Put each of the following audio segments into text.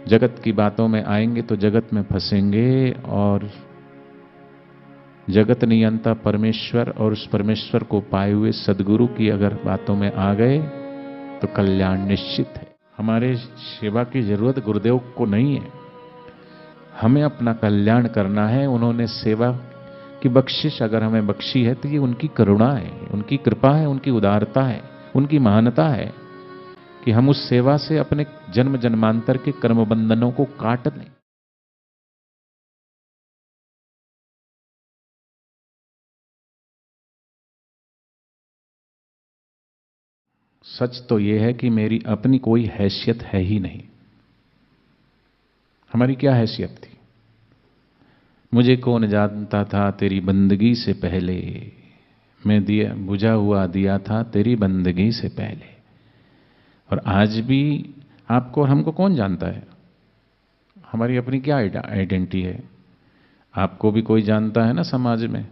जगत की बातों में आएंगे तो जगत में फंसेंगे, और जगत नियंता परमेश्वर और उस परमेश्वर को पाए हुए सदगुरु की अगर बातों में आ गए तो कल्याण निश्चित है। हमारे सेवा की जरूरत गुरुदेव को नहीं है, हमें अपना कल्याण करना है। उन्होंने सेवा की बख्शिश अगर हमें बख्शी है तो ये उनकी करुणा है, उनकी कृपा है, उनकी उदारता है, उनकी महानता है कि हम उस सेवा से अपने जन्म जन्मांतर के कर्म बंधनों को काट लें। सच तो यह है कि मेरी अपनी कोई हैसियत है ही नहीं। हमारी क्या हैसियत थी? मुझे कौन जानता था तेरी बंदगी से पहले, मैं दिया बुझा हुआ दिया था तेरी बंदगी से पहले। और आज भी आपको और हमको कौन जानता है? हमारी अपनी क्या आइडेंटिटी है? आपको भी कोई जानता है ना समाज में,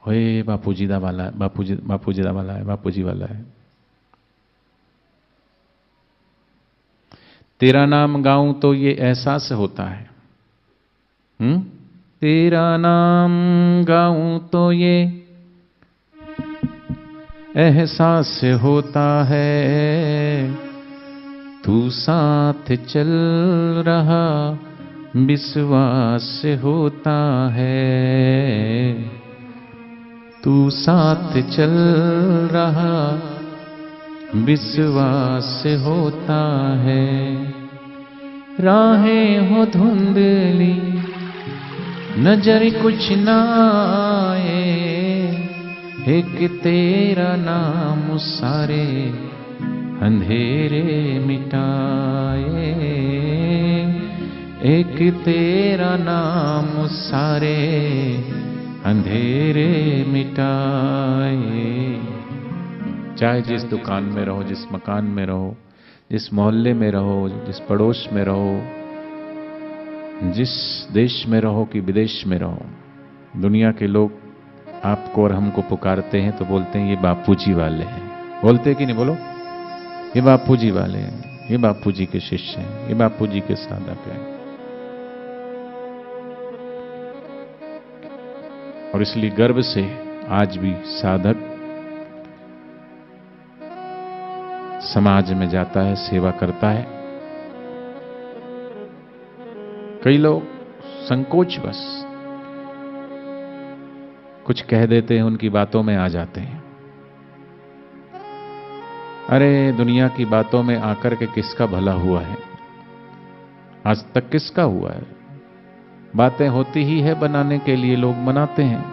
ओए बापूजी दा वाला है, बापूजी दा वाला है, बापूजी वाला है। तेरा नाम गाऊं तो ये एहसास होता है। तेरा नाम गाऊं तो ये एहसास होता है, तू साथ चल रहा विश्वास होता है, तू साथ चल रहा विश्वास होता है। राहें हो धुंधली नजर कुछ ना आए, एक तेरा नाम सारे अंधेरे मिटाए, एक तेरा नाम सारे अंधेरे मिटाए। चाहे जिस दुकान में रहो, जिस मकान में रहो, जिस मोहल्ले में रहो, जिस पड़ोस में रहो, जिस देश में रहो कि विदेश में रहो, दुनिया के लोग आपको और हमको पुकारते हैं तो बोलते हैं ये बापूजी वाले हैं। बोलते कि नहीं? बोलो, ये बापूजी वाले हैं, ये बापूजी के शिष्य हैं, ये बापूजी के साधक हैं। और इसलिए गर्व से आज भी साधक समाज में जाता है, सेवा करता है। कई लोग संकोचवश कुछ कह देते हैं, उनकी बातों में आ जाते हैं। अरे दुनिया की बातों में आकर के किसका भला हुआ है? आज तक किसका हुआ है? बातें होती ही है बनाने के लिए, लोग बनाते हैं।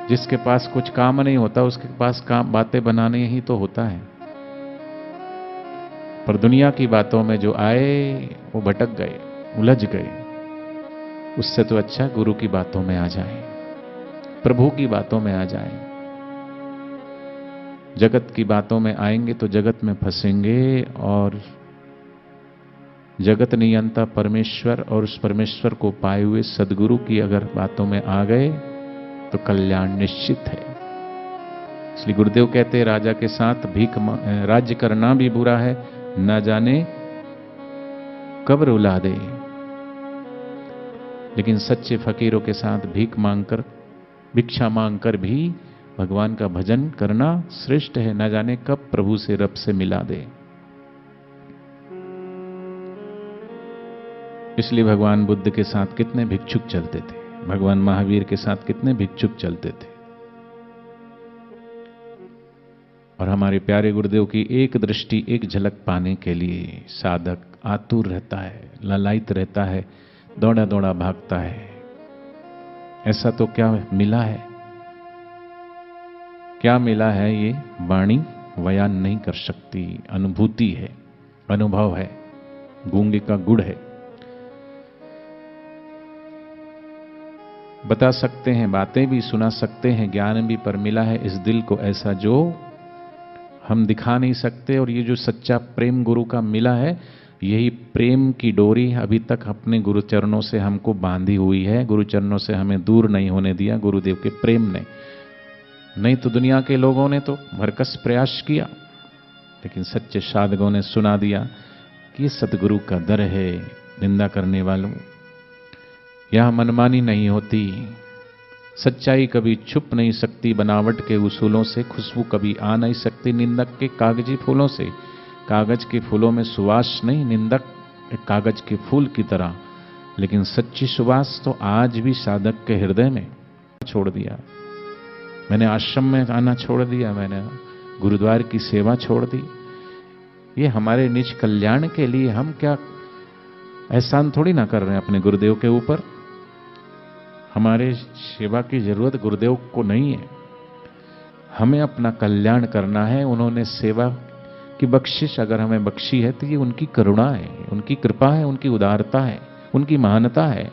जिसके पास कुछ काम नहीं होता उसके पास काम बातें बनाने ही तो होता है। पर दुनिया की बातों में जो आए वो भटक गए, उलझ गए। उससे तो अच्छा गुरु की बातों में आ जाए, प्रभु की बातों में आ जाए। जगत की बातों में आएंगे तो जगत में फंसेंगे, और जगत नियंता परमेश्वर और उस परमेश्वर को पाए हुए सदगुरु की अगर बातों में आ गए तो कल्याण निश्चित है। इसलिए गुरुदेव कहते हैं राजा के साथ राज्य करना भी बुरा है, न जाने कब रुला दे। लेकिन सच्चे फकीरों के साथ भिक्षा मांगकर भी भगवान का भजन करना श्रेष्ठ है, न जाने कब प्रभु से रब से मिला दे। इसलिए भगवान बुद्ध के साथ कितने भिक्षुक चलते थे, भगवान महावीर के साथ कितने भिक्षुक चलते थे। और हमारे प्यारे गुरुदेव की एक दृष्टि, एक झलक पाने के लिए साधक आतुर रहता है, ललायित रहता है, दौड़ा दौड़ा भागता है। ऐसा तो क्या मिला है? क्या मिला है ये वाणी बयान नहीं कर सकती। अनुभूति है, अनुभव है, गूंगे का गुड़ है। बता सकते हैं, बातें भी सुना सकते हैं, ज्ञान भी, पर मिला है इस दिल को ऐसा जो हम दिखा नहीं सकते। और ये जो सच्चा प्रेम गुरु का मिला है, यही प्रेम की डोरी अभी तक अपने गुरुचरणों से हमको बांधी हुई है। गुरुचरणों से हमें दूर नहीं होने दिया गुरुदेव के प्रेम ने। नहीं तो दुनिया के लोगों ने तो भरकस प्रयास किया, लेकिन सच्चे साधकों ने सुना दिया कि ये सतगुरु का दर है। निंदा करने वालों, यहां मनमानी नहीं होती, सच्चाई कभी छुप नहीं सकती, बनावट के उसूलों से खुशबू कभी आ नहीं सकती। निंदक के कागजी फूलों से, कागज के फूलों में सुवास नहीं, निंदक एक कागज के फूल की तरह, लेकिन सच्ची सुवास तो आज भी साधक के हृदय में। छोड़ दिया मैंने, आश्रम में आना छोड़ दिया मैंने, गुरुद्वार की सेवा छोड़ दी, ये हमारे निज कल्याण के लिए। हम क्या एहसान थोड़ी ना कर रहे हैं अपने गुरुदेव के ऊपर। हमारे सेवा की जरूरत गुरुदेव को नहीं है, हमें अपना कल्याण करना है। उन्होंने सेवा की बख्शिश अगर हमें बख्शी है तो ये उनकी करुणा है, उनकी कृपा है, उनकी उदारता है, उनकी महानता है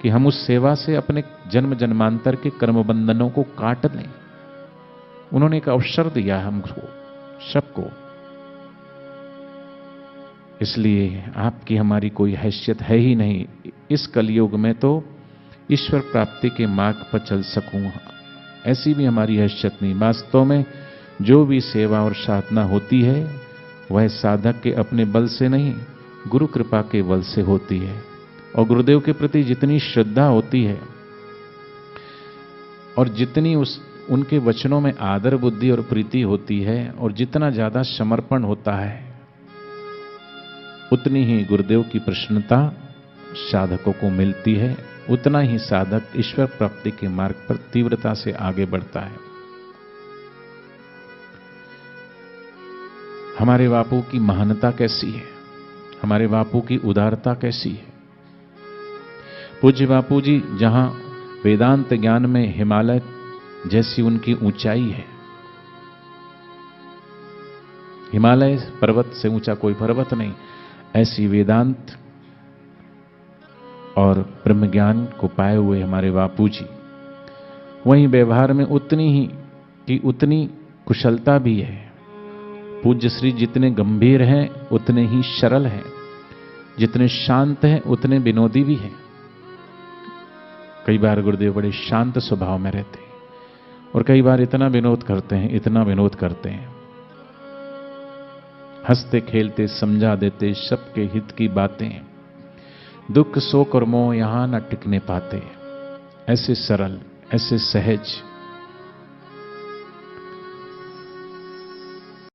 कि हम उस सेवा से अपने जन्म जन्मांतर के कर्म बंधनों को काट लें। उन्होंने एक अवसर दिया हमको सबको, इसलिए आपकी हमारी कोई हैसियत है ही नहीं इस कलयुग में तो ईश्वर प्राप्ति के मार्ग पर चल सकूं, ऐसी भी हमारी हैसियत नहीं। वास्तव में जो भी सेवा और साधना होती है वह साधक के अपने बल से नहीं, गुरु कृपा के बल से होती है। और गुरुदेव के प्रति जितनी श्रद्धा होती है और जितनी उनके वचनों में आदर बुद्धि और प्रीति होती है और जितना ज्यादा समर्पण होता है, उतनी ही गुरुदेव की प्रसन्नता साधकों को मिलती है, उतना ही साधक ईश्वर प्राप्ति के मार्ग पर तीव्रता से आगे बढ़ता है। हमारे बापू की महानता कैसी है, हमारे बापू की उदारता कैसी है। पूज्य बापू जी जहां वेदांत ज्ञान में हिमालय जैसी उनकी ऊंचाई है, हिमालय पर्वत से ऊंचा कोई पर्वत नहीं, ऐसी वेदांत और ब्रह्म ज्ञान को पाए हुए हमारे बापू जी, वहीं व्यवहार में उतनी कुशलता भी है। पूज्य श्री जितने गंभीर हैं उतने ही सरल हैं, जितने शांत हैं उतने विनोदी भी हैं। कई बार गुरुदेव बड़े शांत स्वभाव में रहते हैं और कई बार इतना विनोद करते हैं, इतना विनोद करते हैं, हंसते खेलते समझा देते सबके हित की बातें। दुख शोक और मोह यहां न टिकने पाते, ऐसे सरल, ऐसे सहज,